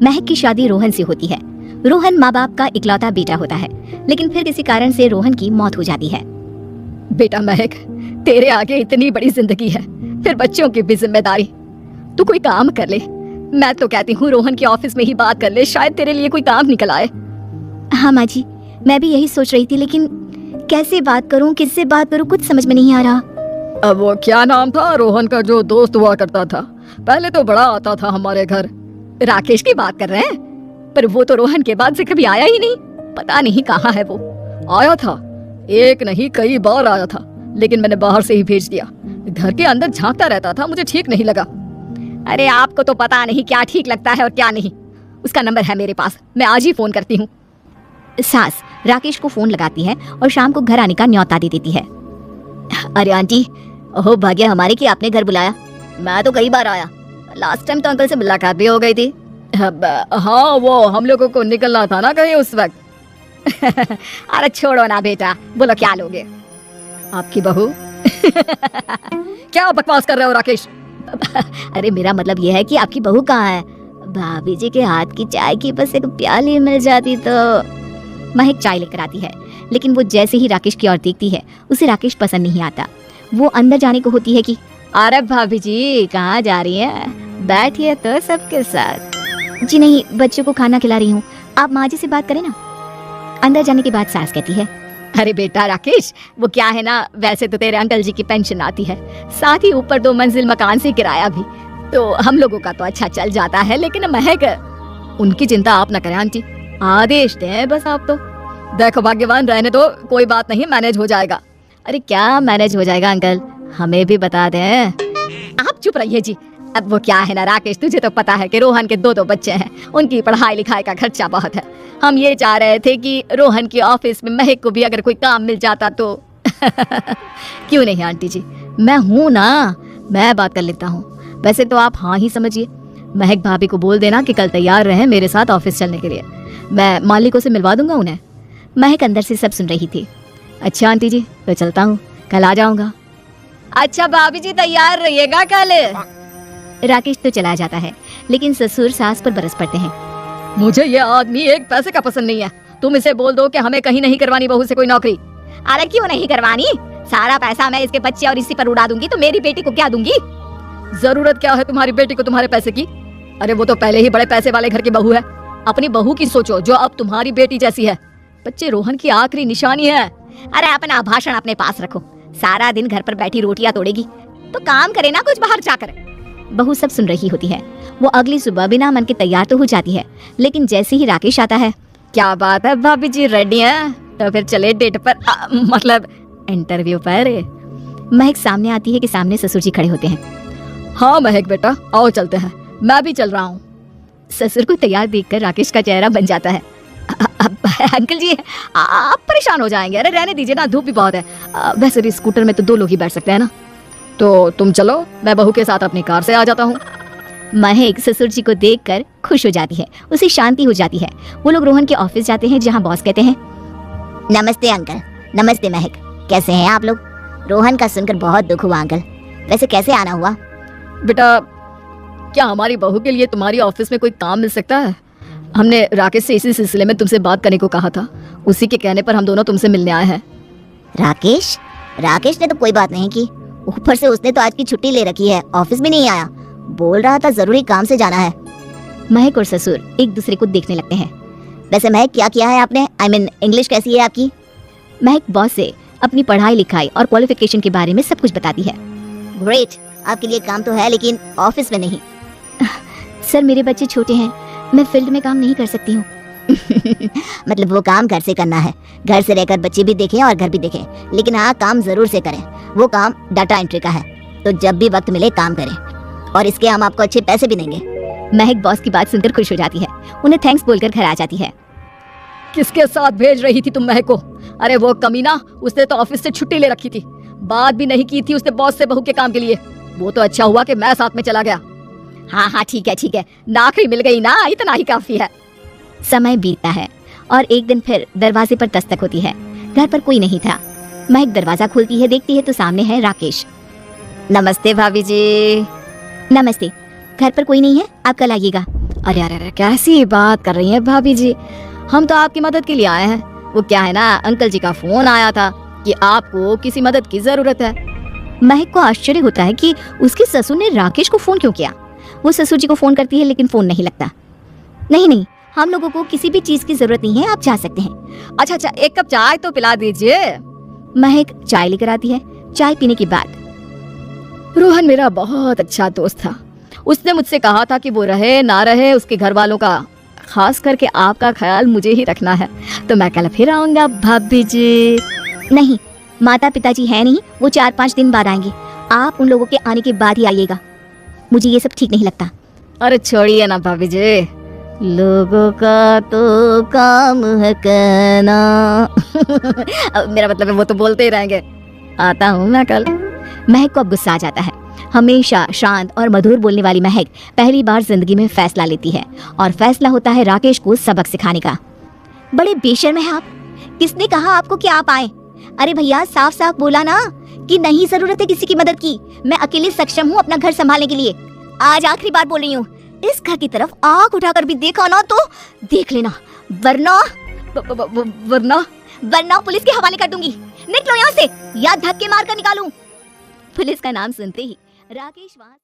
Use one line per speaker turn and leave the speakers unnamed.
महक की शादी रोहन से होती है। रोहन माँ बाप का इकलौता बेटा होता है, लेकिन फिर किसी कारण से रोहन की मौत हो जाती है।
बेटा महक, तेरे आगे इतनी बड़ी जिंदगी है, फिर बच्चों की भी जिम्मेदारी। तू कोई काम कर ले। मैं तो कहती हूँ रोहन के ऑफिस में ही बात कर ले, शायद तेरे लिए कोई काम निकल आए।
हाँ माँ जी, मैं भी यही सोच रही थी, लेकिन कैसे बात करूँ, किससे बात करूँ, कुछ समझ में नहीं आ रहा।
अब वो क्या नाम था रोहन का जो दोस्त हुआ करता था, पहले तो बड़ा आता था हमारे घर।
राकेश की बात कर रहे हैं? पर वो तो रोहन के बाद से कभी आया ही नहीं, पता नहीं कहाँ है वो।
आया था, एक नहीं कई बार आया था, लेकिन मैंने बाहर से ही भेज दिया। घर के अंदर झांकता रहता था, मुझे ठीक नहीं लगा।
अरे आपको तो पता नहीं क्या ठीक लगता है और क्या नहीं। उसका नंबर है मेरे पास, मैं आज ही फोन करती हूँ। सास राकेश को फोन लगाती है और शाम को घर आने का न्योता दे देती है। अरे आंटी, ओह भाग्य हमारे कि आपने घर बुलाया। मैं तो कई बार आया, लास्ट टाइम तो अंकल से मुलाकात भी हो गई थी।
हाँ, वो हम लोगों को निकलना था ना कहीं उस वक्त।
अरे छोड़ो ना बेटा, बोलो क्या लोगे?
आपकी बहू। क्या बकवास कर रहे हो राकेश?
अरे मेरा मतलब यह है कि आपकी बहू कहाँ है? भाभी जी के हाथ की चाय की बस एक प्याली मिल जाती तो। महक चाय लेकर आती है, लेकिन वो जैसे ही राकेश की ओर देखती है, उसे राकेश पसंद नहीं आता। वो अंदर जाने को होती है कि अरे भाभी जी कहाँ जा रही हैं? बैठिए तो सबके साथ। जी नहीं, बच्चों को खाना खिला रही हूँ, आप माँ जी से बात करें ना। अंदर जाने के बाद सास कहती है, अरे बेटा राकेश, वो क्या है ना, वैसे तो तेरे अंकल जी की पेंशन आती है, साथ ही ऊपर 2 मंजिल मकान से किराया भी, तो हम लोगों का तो अच्छा चल जाता है। लेकिन महक,
उनकी चिंता आप न करें आंटी, आदेश दें बस आप तो। देखो भाग्यवान रहने दो, कोई बात नहीं, मैनेज हो जाएगा।
अरे क्या मैनेज हो जाएगा अंकल, हमें भी बता दें। आप चुप रहिए जी। अब वो क्या है ना राकेश, तुझे तो पता है कि रोहन के 2 बच्चे हैं, उनकी पढ़ाई लिखाई का खर्चा बहुत है। हम ये चाह रहे थे कि रोहन की ऑफिस में महक को भी अगर कोई काम मिल जाता तो।
क्यों नहीं आंटी जी, मैं हूँ ना, मैं बात कर लेता हूँ। वैसे तो आप हाँ ही समझिए। महक भाभी को बोल देना कि कल तैयार रहें मेरे साथ ऑफिस चलने के लिए, मैं मालिकों से मिलवा दूंगा उन्हें।
महक अंदर से सब सुन रही थी।
अच्छा आंटी जी, तो चलता हूँ, कल आ जाऊंगा।
अच्छा भाभी जी तैयार रहिएगा कल। राकेश तो चला जाता है, लेकिन ससुर सास पर बरस पड़ते हैं।
मुझे ये आदमी एक पैसे का पसंद नहीं है। तुम इसे बोल दो कि हमें कहीं नहीं करवानी बहू से कोई नौकरी।
अरे क्यों नहीं करवानी? सारा पैसा मैं इसके बच्चे और इसी पर उड़ा दूंगी, तो मेरी बेटी को क्या दूंगी?
जरूरत क्या है तुम्हारी बेटी को तुम्हारे पैसे की? अरे वो तो पहले ही बड़े पैसे वाले घर की बहू है। अपनी बहू की सोचो जो अब तुम्हारी बेटी जैसी है। बच्चे रोहन की आखिरी निशानी है।
अरे अपना भाषण अपने पास रखो, सारा दिन घर पर बैठी रोटियां तोड़ेगी, तो काम करे ना कुछ बाहर जाकर। बहू सब सुन रही होती है। वो अगली सुबह बिना मन के तैयार तो हो जाती है, लेकिन जैसे ही राकेश आता है,
क्या बात है भाभी जी, रेडी हैं? तो फिर चले डेट पर, मतलब इंटरव्यू पर।
महक सामने आती है कि सामने ससुर जी खड़े होते हैं।
हाँ महक बेटा, आओ चलते हैं, मैं भी चल रहा हूँ।
ससुर को तैयार देखकर राकेश का चेहरा बन जाता है। अंकल जी आप परेशान हो जाएंगे। अरे रहने दीजिए ना, धूप भी बहुत है। वैसे भी स्कूटर में तो 2 लोग ही बैठ सकते हैं ना।
तो तुम चलो, मैं बहू के साथ अपनी कार से आ जाता हूँ।
महक ससुर जी को देखकर खुश हो जाती है, उसे शांति हो जाती है। वो लोग रोहन के ऑफिस जाते हैं, जहाँ बॉस कहते हैं, नमस्ते अंकल। नमस्ते महक, कैसे हैं आप लोग? रोहन का सुनकर बहुत दुख हुआ अंकल, वैसे कैसे आना हुआ?
बेटा, क्या हमारी बहू के लिए तुम्हारी ऑफिस में कोई काम मिल सकता है? हमने राकेश से इसी सिलसिले में तुमसे बात करने को कहा था, उसी के कहने पर हम दोनों तुमसे मिलने आए हैं।
राकेश ने तो कोई बात नहीं की, ऊपर से उसने तो आज की छुट्टी ले रखी है, ऑफिस भी नहीं आया, बोल रहा था जरूरी काम से जाना है। महक और ससुर एक दूसरे को देखने लगते हैं। वैसे महक क्या किया है आपने? I mean, इंग्लिश कैसी है आपकी? महक बॉस से अपनी पढ़ाई लिखाई और क्वालिफिकेशन के बारे में सब कुछ बताती है। ग्रेट, आपके लिए काम तो है लेकिन ऑफिस में नहीं। सर मेरे बच्चे छोटे हैं, मैं फील्ड में काम नहीं कर सकती हूँ। मतलब वो काम घर से करना है, घर से रहकर बच्चे भी देखें और घर भी देखें, लेकिन हाँ काम जरूर से करें। वो काम डाटा एंट्री का है, तो जब भी वक्त मिले काम करें, और इसके हम आपको अच्छे पैसे भी देंगे। महक बॉस की बात सुनकर खुश हो जाती है, उन्हें थैंक्स बोलकर घर आ जाती है।
किसके साथ भेज रही थी तुम महक को? अरे वो कमीना, उसने तो ऑफिस से छुट्टी ले रखी थी, बात भी नहीं की थी उसने बॉस से बहू के काम के लिए। वो तो अच्छा हुआ कि मैं साथ में चला गया।
हाँ ठीक है, नौकरी मिल गई ना, इतना ही काफी है। समय बीतता है और एक दिन फिर दरवाजे पर दस्तक होती है। घर पर कोई नहीं था। महक दरवाजा खोलती है, देखती है तो सामने है राकेश। नमस्ते भाभी जी। नमस्ते, घर पर कोई नहीं है, आप कल आइएगा,
अरे अरे अरे, कैसी बात कर रही हैं भाभी जी, हम तो आपकी मदद के लिए आए हैं। वो क्या है ना, अंकल जी का फोन आया था कि आपको किसी मदद की जरूरत है।
महक को आश्चर्य होता है कि उसके ससुर ने राकेश को फोन क्यों किया। वो ससुर जी को फोन करती है लेकिन फोन नहीं लगता। नहीं नहीं, हम लोगों को किसी भी चीज की जरूरत नहीं है, आप जा सकते हैं।
अच्छा अच्छा, एक कप चाय तो पिला दीजिए।
महक चाय लेकर आती है। चाय पीने के बाद,
रोहन मेरा बहुत अच्छा दोस्त था। उसने मुझसे कहा था कि वो रहे ना रहे, उसके घर वालों का, खास करके आपका ख्याल मुझे ही रखना है। तो मैं कल फिर आऊंगा भाभी जी।
नहीं, माता पिताजी है नहीं, वो 4-5 दिन बाद आएंगे। आप उन लोगों के आने के बाद ही आइएगा। मुझे ये सब ठीक नहीं लगता।
अरे छोड़िए ना भाभी जी,
लोगों का तो काम है कहना।
मेरा मतलब है वो तो बोलते ही रहेंगे। आता हूँ मैं कल।
महक को अब गुस्सा आ जाता है। हमेशा शांत और मधुर बोलने वाली महक पहली बार जिंदगी में फैसला लेती है और फैसला होता है राकेश को सबक सिखाने का। बड़े बेशर्म है आप। किसने कहा आपको कि आप आए? अरे भैया, साफ साफ बोला ना कि नहीं जरूरत है किसी की मदद की। मैं अकेले सक्षम हूँ अपना घर संभालने के लिए। आज आखिरी बार बोल रही हूँ, इस घर की तरफ आंख उठाकर भी देखा ना तो देख लेना, वरना वरना पुलिस के हवाले कर दूंगी। निकलो यहाँ से या धक्के मार कर निकालूं। पुलिस का नाम सुनते ही राकेश वहां